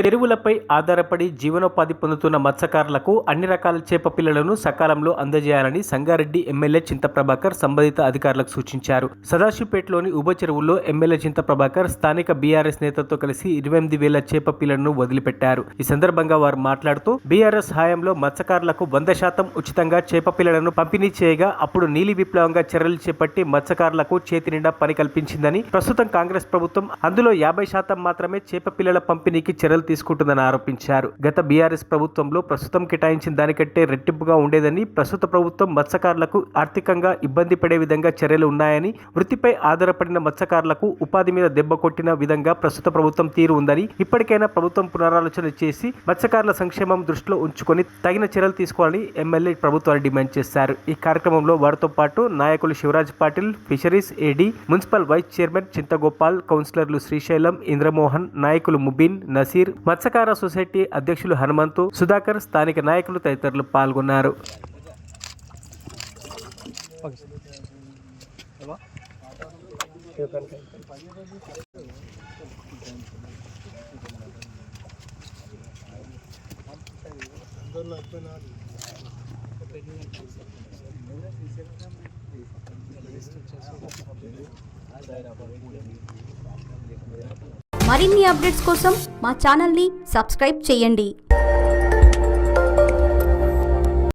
చెరువులపై ఆధారపడి జీవనోపాధి పొందుతున్న మత్స్యకారులకు అన్ని రకాల చేప పిల్లలను సకాలంలో అందజేయాలని సంగారెడ్డి ఎమ్మెల్యే చింత ప్రభాకర్ సంబంధిత అధికారులకు సూచించారు. సదాశివపేటలోని ఉభయ చెరువుల్లో ఎమ్మెల్యే చింత ప్రభాకర్ స్థానిక బీఆర్ఎస్ నేతలతో కలిసి 28,000 చేప పిల్లలను వదిలిపెట్టారు. ఈ సందర్భంగా వారు మాట్లాడుతూ బీఆర్ఎస్ హయాంలో మత్స్యకారులకు 100% ఉచితంగా చేప పిల్లలను పంపిణీ చేయగా అప్పుడు నీలి విప్లవంగా చర్యలు చేపట్టి మత్స్యకారులకు చేతి నిండా పని కల్పించిందని, ప్రస్తుతం కాంగ్రెస్ ప్రభుత్వం అందులో 50% మాత్రమే చేప పిల్లల పంపిణీకి చర్యలు తీసుకుంటుందని ఆరోపించారు. గత బీఆర్ఎస్ ప్రభుత్వంలో ప్రస్తుతం కేటాయించిన దానికంటే రెట్టింపుగా ఉండేదని, ప్రస్తుత ప్రభుత్వం మత్స్యకారులకు ఆర్థికంగా ఇబ్బంది పడే విధంగా చర్యలు ఉన్నాయని, వృత్తిపై ఆధారపడిన మత్స్యకారులకు ఉపాధి మీద దెబ్బ కొట్టిన విధంగా ప్రస్తుత ప్రభుత్వం తీరు ఉందని, ఇప్పటికైనా ప్రభుత్వం పునరాలోచన చేసి మత్స్యకారుల సంక్షేమం దృష్టిలో ఉంచుకొని తగిన చర్యలు తీసుకోవాలని ఎమ్మెల్యే ప్రభుత్వాన్ని డిమాండ్ చేశారు. ఈ కార్యక్రమంలో వారితో పాటు నాయకులు శివరాజ్ పాటిల్, ఫిషరీస్ ఏడీ, మున్సిపల్ వైస్ చైర్మన్ చింతగోపాల్, కౌన్సిలర్లు శ్రీశైలం, ఇంద్రమోహన్, నాయకులు ముబీన్, నసీర్, మత్స్యకార సొసైటీ అధ్యక్షులు హనుమంతు, సుధాకర్, స్థానిక నాయకులు తదితరులు పాల్గొన్నారు. మరిన్ని అప్డేట్స్ కోసం మా ఛానల్ని సబ్స్క్రైబ్ చేయండి.